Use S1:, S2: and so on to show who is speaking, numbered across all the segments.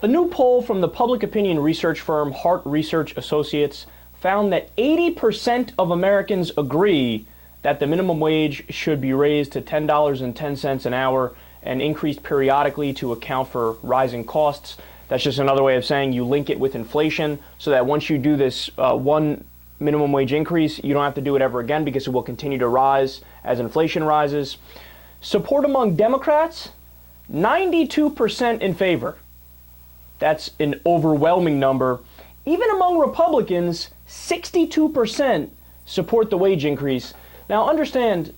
S1: A new poll from the public opinion research firm Hart Research Associates found that 80% of Americans agree that the minimum wage should be raised to $10.10 an hour and increased periodically to account for rising costs. That's just another way of saying you link it with inflation so that once you do this one minimum wage increase, you don't have to do it ever again because it will continue to rise as inflation rises. Support among Democrats, 92% in favor. That's an overwhelming number. Even among Republicans, 62% support the wage increase. Now understand,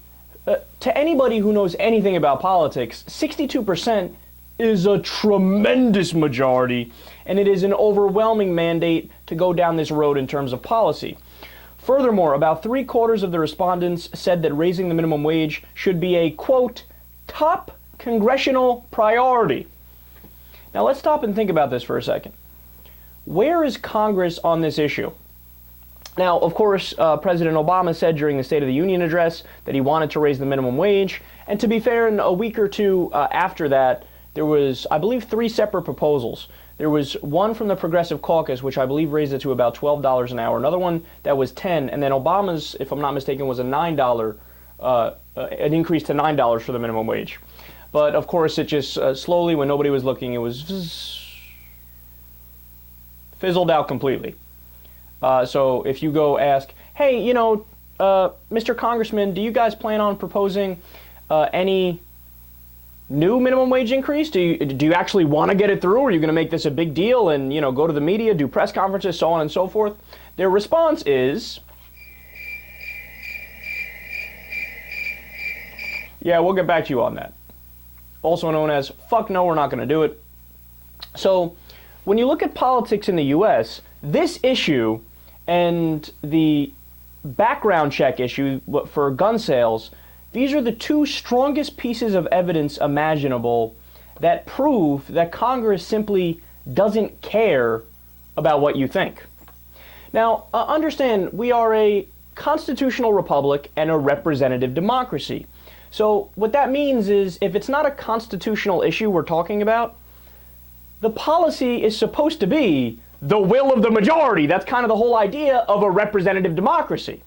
S1: to anybody who knows anything about politics, 62% is a tremendous majority, and it is an overwhelming mandate to go down this road in terms of policy. Furthermore, about 3/4 of the respondents said that raising the minimum wage should be a, quote, top congressional priority. Now let's stop and think about this for a second. Where is Congress on this issue? Now, of course, President Obama said during the State of the Union address that he wanted to raise the minimum wage. And to be fair, in a week or two after that, there was, I believe, 3 separate proposals. There was one from the Progressive Caucus, which I believe raised it to about $12 an hour. Another one that was $10, and then Obama's, if I'm not mistaken, was a $9, an increase to $9 for the minimum wage. But of course, it just slowly, when nobody was looking, it was fizzled out completely. So if you go ask, hey, Mr. Congressman, do you guys plan on proposing any new minimum wage increase? Do you actually want to get it through? Or are you going to make this a big deal and, go to the media, do press conferences, so on and so forth? Their response is, yeah, we'll get back to you on that. Also known as, fuck no, we're not going to do it. So when you look at politics in the U.S., this issue and the background check issue for gun sales, these are the 2 strongest pieces of evidence imaginable that prove that Congress simply doesn't care about what you think. Now, understand, we are a constitutional republic and a representative democracy. So what that means is if it's not a constitutional issue we're talking about, the policy is supposed to be the will of the majority. That's kind of the whole idea of a representative democracy.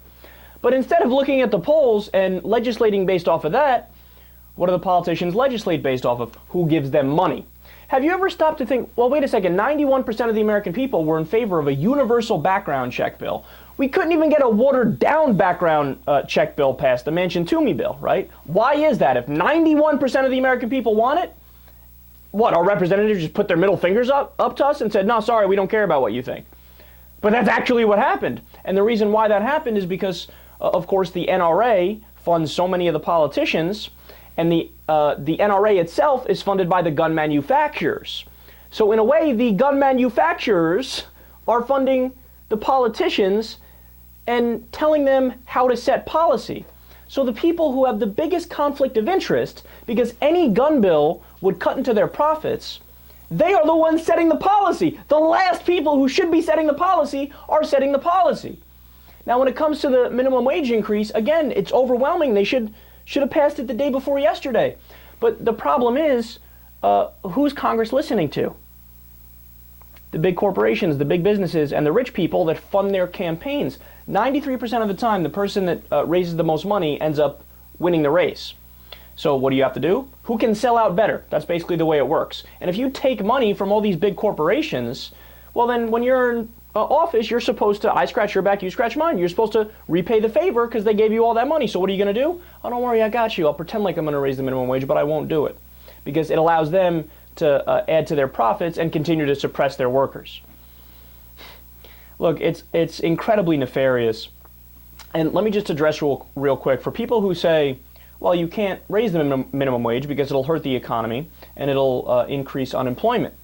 S1: But instead of looking at the polls and legislating based off of that, what do the politicians legislate based off of? Who gives them money? Have you ever stopped to think, well, wait a second, 91% of the American people were in favor of a universal background check bill. We couldn't even get a watered-down background check bill passed, the Manchin-Toomey bill, right? Why is that? If 91% of the American people want it, what, our representatives just put their middle fingers up to us and said, no, sorry, we don't care about what you think. But that's actually what happened. And the reason why that happened is because, of course, the NRA funds so many of the politicians, and the NRA itself is funded by the gun manufacturers. So in a way, the gun manufacturers are funding the politicians and telling them how to set policy. So the people who have the biggest conflict of interest, because any gun bill would cut into their profits, they are the ones setting the policy. The last people who should be setting the policy are setting the policy. Now, when it comes to the minimum wage increase, again, it's overwhelming. They should have passed it the day before yesterday. But the problem is, who's Congress listening to? The big corporations, the big businesses, and the rich people that fund their campaigns. 93% of the time, the person that raises the most money ends up winning the race. So what do you have to do? Who can sell out better? That's basically the way it works. And if you take money from all these big corporations, well then when you're in office, you're supposed to, I scratch your back, you scratch mine. You're supposed to repay the favor because they gave you all that money. So what are you going to do? Oh, don't worry, I got you. I'll pretend like I'm going to raise the minimum wage, but I won't do it. Because it allows them to add to their profits and continue to suppress their workers. Look, it's incredibly nefarious. And let me just address real quick. For people who say, well, you can't raise the minimum wage because it'll hurt the economy and it'll increase unemployment.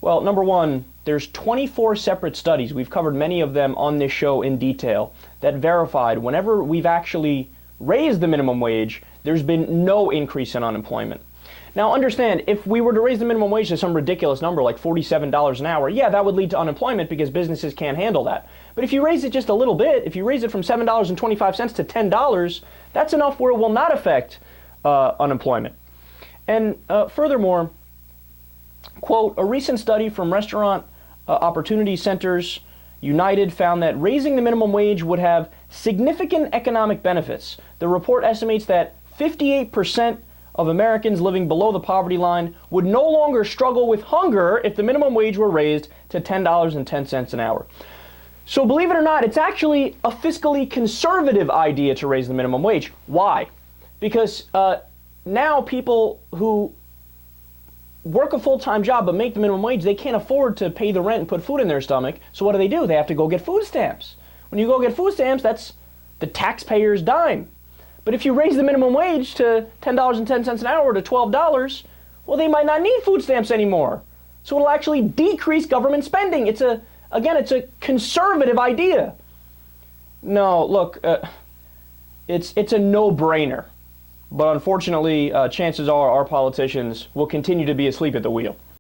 S1: Well, number one, there's 24 separate studies, we've covered many of them on this show in detail, that verified whenever we've actually raised the minimum wage, there's been no increase in unemployment. Now understand, if we were to raise the minimum wage to some ridiculous number like $47 an hour, yeah, that would lead to unemployment because businesses can't handle that. But if you raise it just a little bit, if you raise it from $7.25 to $10, that's enough where it will not affect unemployment. And furthermore, Quote, a recent study from Restaurant Opportunity Centers United found that raising the minimum wage would have significant economic benefits. The report estimates that 58% of Americans living below the poverty line would no longer struggle with hunger if the minimum wage were raised to $10.10 an hour. So believe it or not, it's actually a fiscally conservative idea to raise the minimum wage. Why? Because now people who work a full-time job but make the minimum wage, they can't afford to pay the rent and put food in their stomach. So what do? They have to go get food stamps. When you go get food stamps, that's the taxpayer's dime. But if you raise the minimum wage to $10.10 an hour to $12, well, they might not need food stamps anymore. So it'll actually decrease government spending. It's a conservative idea. No, look, it's a no-brainer. But unfortunately, chances are our politicians will continue to be asleep at the wheel.